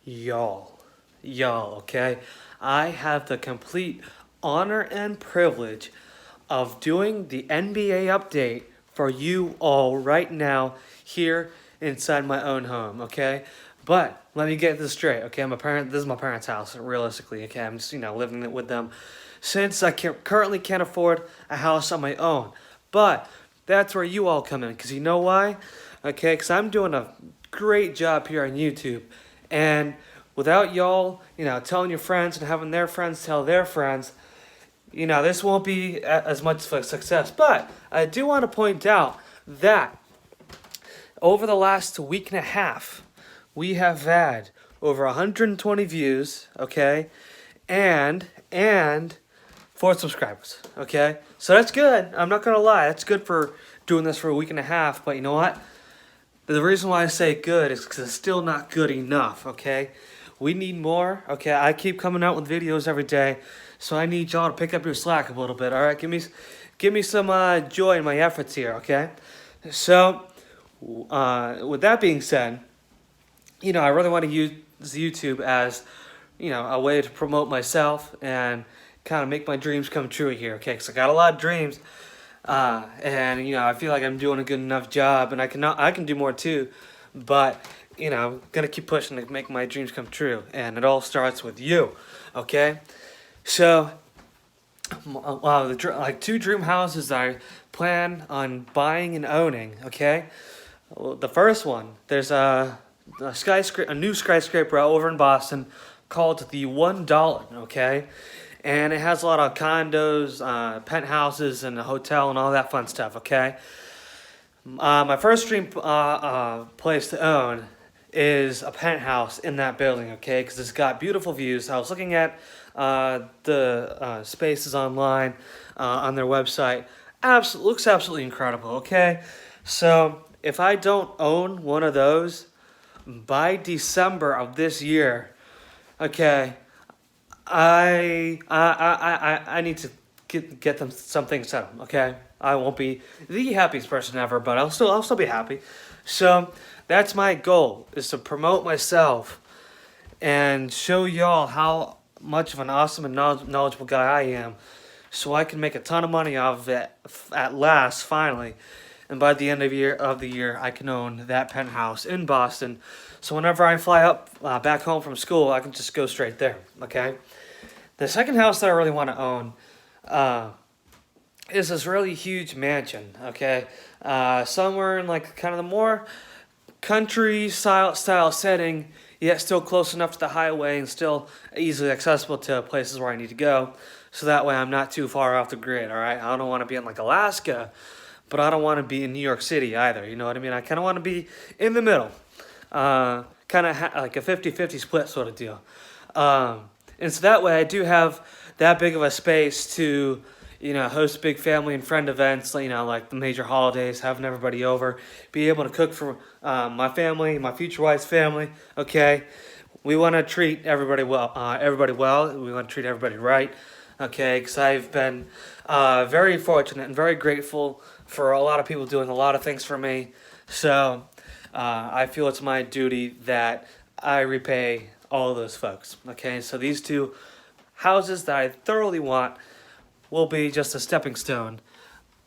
Y'all, okay? I have the complete honor and privilege of doing the NBA update for you all right now here inside my own home, okay? But let me get this straight, okay? This is my parents' house, realistically, okay? I'm just, living with them since I currently can't afford a house on my own. But that's where you all come in, because you know why? Okay, because I'm doing a great job here on YouTube. And without y'all, telling your friends and having their friends tell their friends, this won't be as much of a success. But I do want to point out that over the last week and a half, we have had over 120 views, okay, and 4 subscribers, okay. So that's good. I'm not gonna lie, that's good for doing this for a week and a half. But you know what? The reason why I say good is because it's still not good enough, okay? We need more, okay? I keep coming out with videos every day, so I need y'all to pick up your slack a little bit, all right? Give me some joy in my efforts here, okay? So, with that being said, I really want to use YouTube as, a way to promote myself and kind of make my dreams come true here, okay? Because I got a lot of dreams. And I feel like I'm doing a good enough job, and I can do more too, but I'm gonna keep pushing to make my dreams come true, and it all starts with you, okay? So, like 2 dream houses I plan on buying and owning, okay? Well, the first one, there's a new skyscraper over in Boston called the $1, okay? And it has a lot of condos, penthouses, and a hotel, and all that fun stuff, okay? My first dream place to own is a penthouse in that building, okay? Because it's got beautiful views. I was looking at the spaces online on their website. Looks absolutely incredible, okay? So if I don't own one of those by December of this year, okay, I need to get them something settled. Okay, I won't be the happiest person ever, but I'll still be happy. So that's my goal, is to promote myself and show y'all how much of an awesome and knowledgeable guy I am, so I can make a ton of money off of it at last, finally. And by the end of the year, I can own that penthouse in Boston. So whenever I fly up back home from school, I can just go straight there. Okay. The second house that I really want to own is this really huge mansion. Okay, somewhere in like kind of the more country style setting, yet still close enough to the highway and still easily accessible to places where I need to go. So that way I'm not too far off the grid. All right, I don't want to be in like Alaska, but I don't want to be in New York City either. You know what I mean? I kind of want to be in the middle, kind of like a 50-50 split sort of deal. And so that way I do have that big of a space to, host big family and friend events, like the major holidays, having everybody over, be able to cook for my family, my future wife's family, okay? We want to treat everybody well. We want to treat everybody right, okay? Because I've been very fortunate and very grateful for a lot of people doing a lot of things for me. So I feel it's my duty that I repay all of those folks. Okay, so these 2 houses that I thoroughly want will be just a stepping stone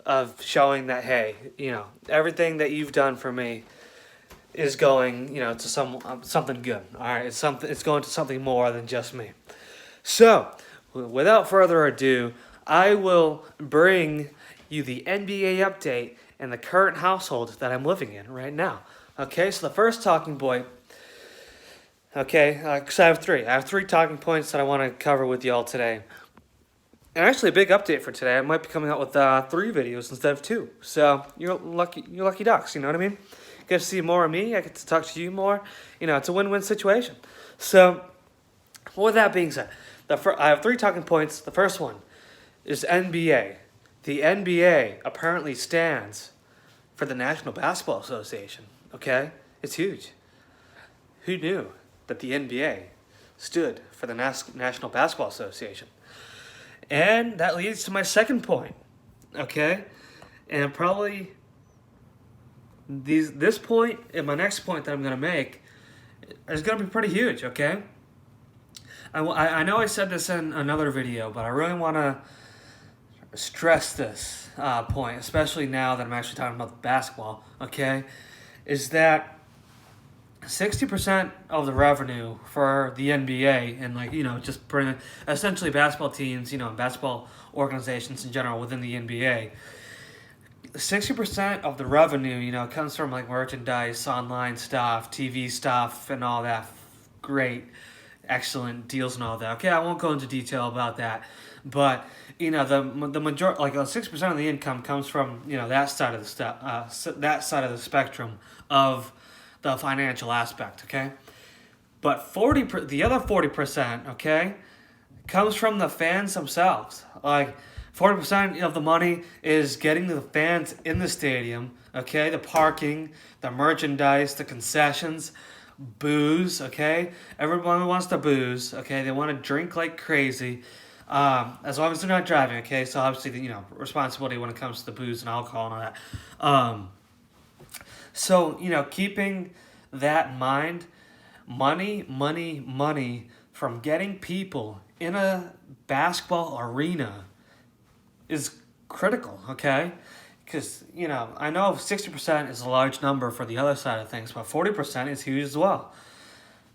of showing that, hey, everything that you've done for me is going, to something good. All right, it's going to something more than just me. So, without further ado, I will bring you the NBA update and the current household that I'm living in right now. Okay, so the first talking point. Okay, because I have 3. I have 3 talking points that I want to cover with y'all today. And actually, a big update for today. I might be coming out with 3 videos instead of 2. So you're lucky ducks. You know what I mean? Get to see more of me. I get to talk to you more. It's a win-win situation. So, with that being said, I have 3 talking points. The first one is NBA. The NBA apparently stands for the National Basketball Association. Okay, it's huge. Who knew that the NBA stood for the National Basketball Association? And that leads to my second point, okay? And probably this point and my next point that I'm going to make is going to be pretty huge, okay? I know I said this in another video, but I really want to stress this point, especially now that I'm actually talking about the basketball, okay? Is that 60% of the revenue for the NBA and, like, just bring essentially basketball teams, basketball organizations in general within the NBA, 60% of the revenue, comes from like merchandise, online stuff, TV stuff, and all that great, excellent deals and all that. Okay, I won't go into detail about that, but the majority, like 6% of the income comes from that side of the that side of the spectrum of the financial aspect. Okay, but the other 40%, okay, comes from the fans themselves. Like 40% of the money is getting the fans in the stadium, okay? The parking, the merchandise, the concessions, booze, okay? Everyone wants to booze, okay? They want to drink like crazy, as long as they're not driving, okay? So obviously, responsibility when it comes to the booze and alcohol and all that. So, keeping that in mind, money from getting people in a basketball arena is critical, okay? Because, I know 60% is a large number for the other side of things, but 40% is huge as well.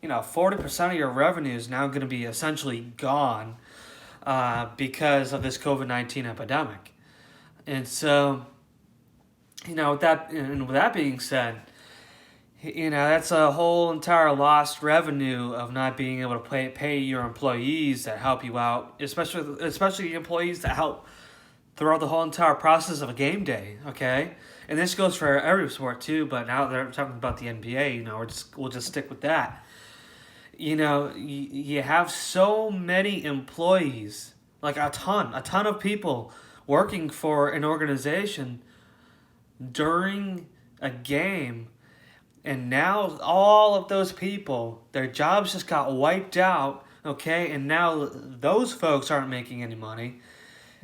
40% of your revenue is now going to be essentially gone because of this COVID-19 epidemic. And so, with that being said, that's a whole entire lost revenue of not being able to pay your employees that help you out, especially the employees that help throughout the whole entire process of a game day, okay? And this goes for every sport too, but now they're talking about the NBA, we'll just stick with that. You have so many employees, like a ton of people working for an organization during a game, and now all of those people, their jobs just got wiped out, okay? And now those folks aren't making any money.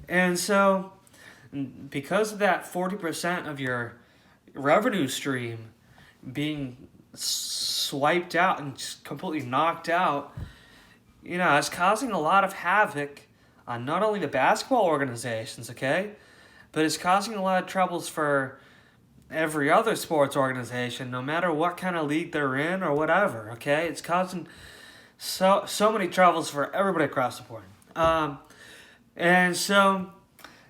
And so, because of that 40% of your revenue stream being swiped out and just completely knocked out, it's causing a lot of havoc on not only the basketball organizations, okay, but it's causing a lot of troubles for every other sports organization, no matter what kind of league they're in or whatever, okay? It's causing so many troubles for everybody across the board. And so,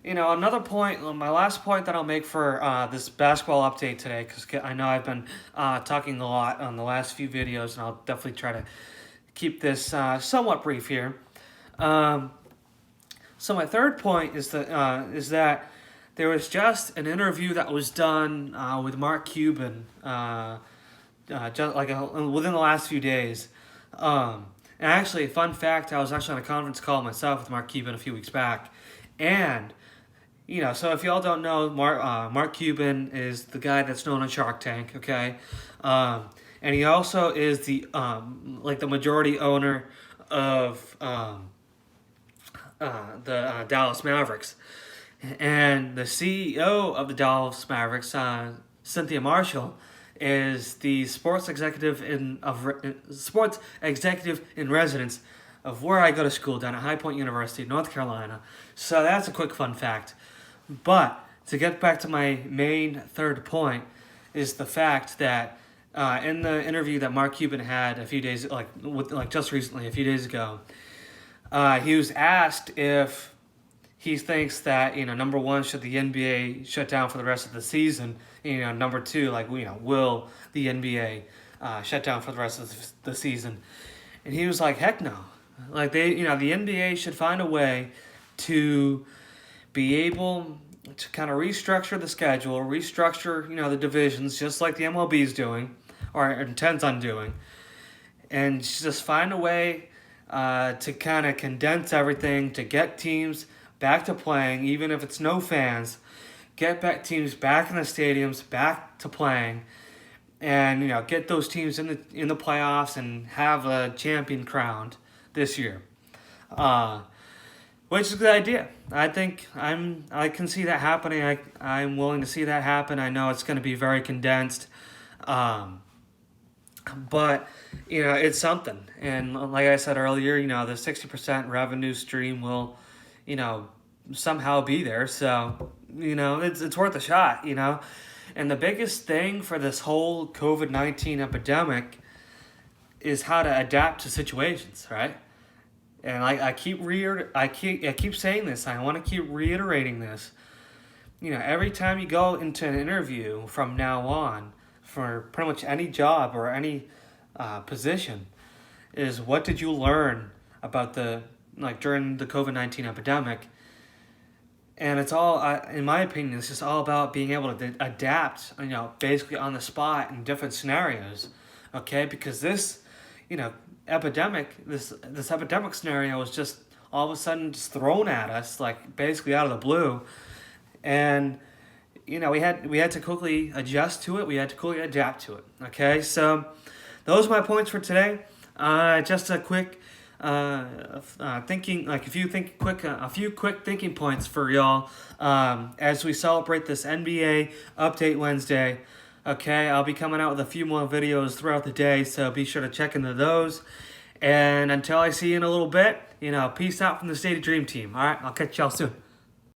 another point, my last point that I'll make for this basketball update today, because I know I've been talking a lot on the last few videos, and I'll definitely try to keep this somewhat brief here. So my third point is that there was just an interview that was done with Mark Cuban just within the last few days. And actually, fun fact, I was actually on a conference call myself with Mark Cuban a few weeks back. And, so if y'all don't know, Mark Cuban is the guy that's known on Shark Tank, okay? And he also is the majority owner of the Dallas Mavericks. And the CEO of the Dallas Mavericks, Cynthia Marshall, is the sports executive in residence of where I go to school down at High Point University, North Carolina. So that's a quick fun fact. But to get back to my main third point is the fact that in the interview that Mark Cuban had a few days ago, he was asked if he thinks that, number one, should the NBA shut down for the rest of the season? Number two, will the NBA shut down for the rest of the season? And he was like, heck no. The NBA should find a way to be able to kind of restructure the schedule, restructure, the divisions, just like the MLB is doing, or intends on doing, and just find a way to kind of condense everything, to get teams back to playing, even if it's no fans, get teams back in the stadiums, back to playing, and get those teams in the playoffs and have a champion crowned this year, which is a good idea. I think I can see that happening. I'm willing to see that happen. I know it's going to be very condensed, But it's something. And like I said earlier, the 60% revenue stream will, you know, somehow be there. So it's worth a shot. And the biggest thing for this whole COVID-19 epidemic is how to adapt to situations, right? And I keep saying this. I want to keep reiterating this. Every time you go into an interview from now on for pretty much any job or any position, is what did you learn about during the COVID-19 epidemic? And it's all, in my opinion, it's just all about being able to adapt, basically on the spot in different scenarios, okay? Because this, this epidemic scenario was just all of a sudden just thrown at us, like basically out of the blue, and we had to quickly adjust to it. We had to quickly adapt to it. Okay, so those are my points for today. Just a quick thinking, like a few quick thinking points for y'all as we celebrate this NBA Update Wednesday. Okay, I'll be coming out with a few more videos throughout the day, so be sure to check into those. And until I see you in a little bit, peace out from the State of Dream team. All right, I'll catch y'all soon.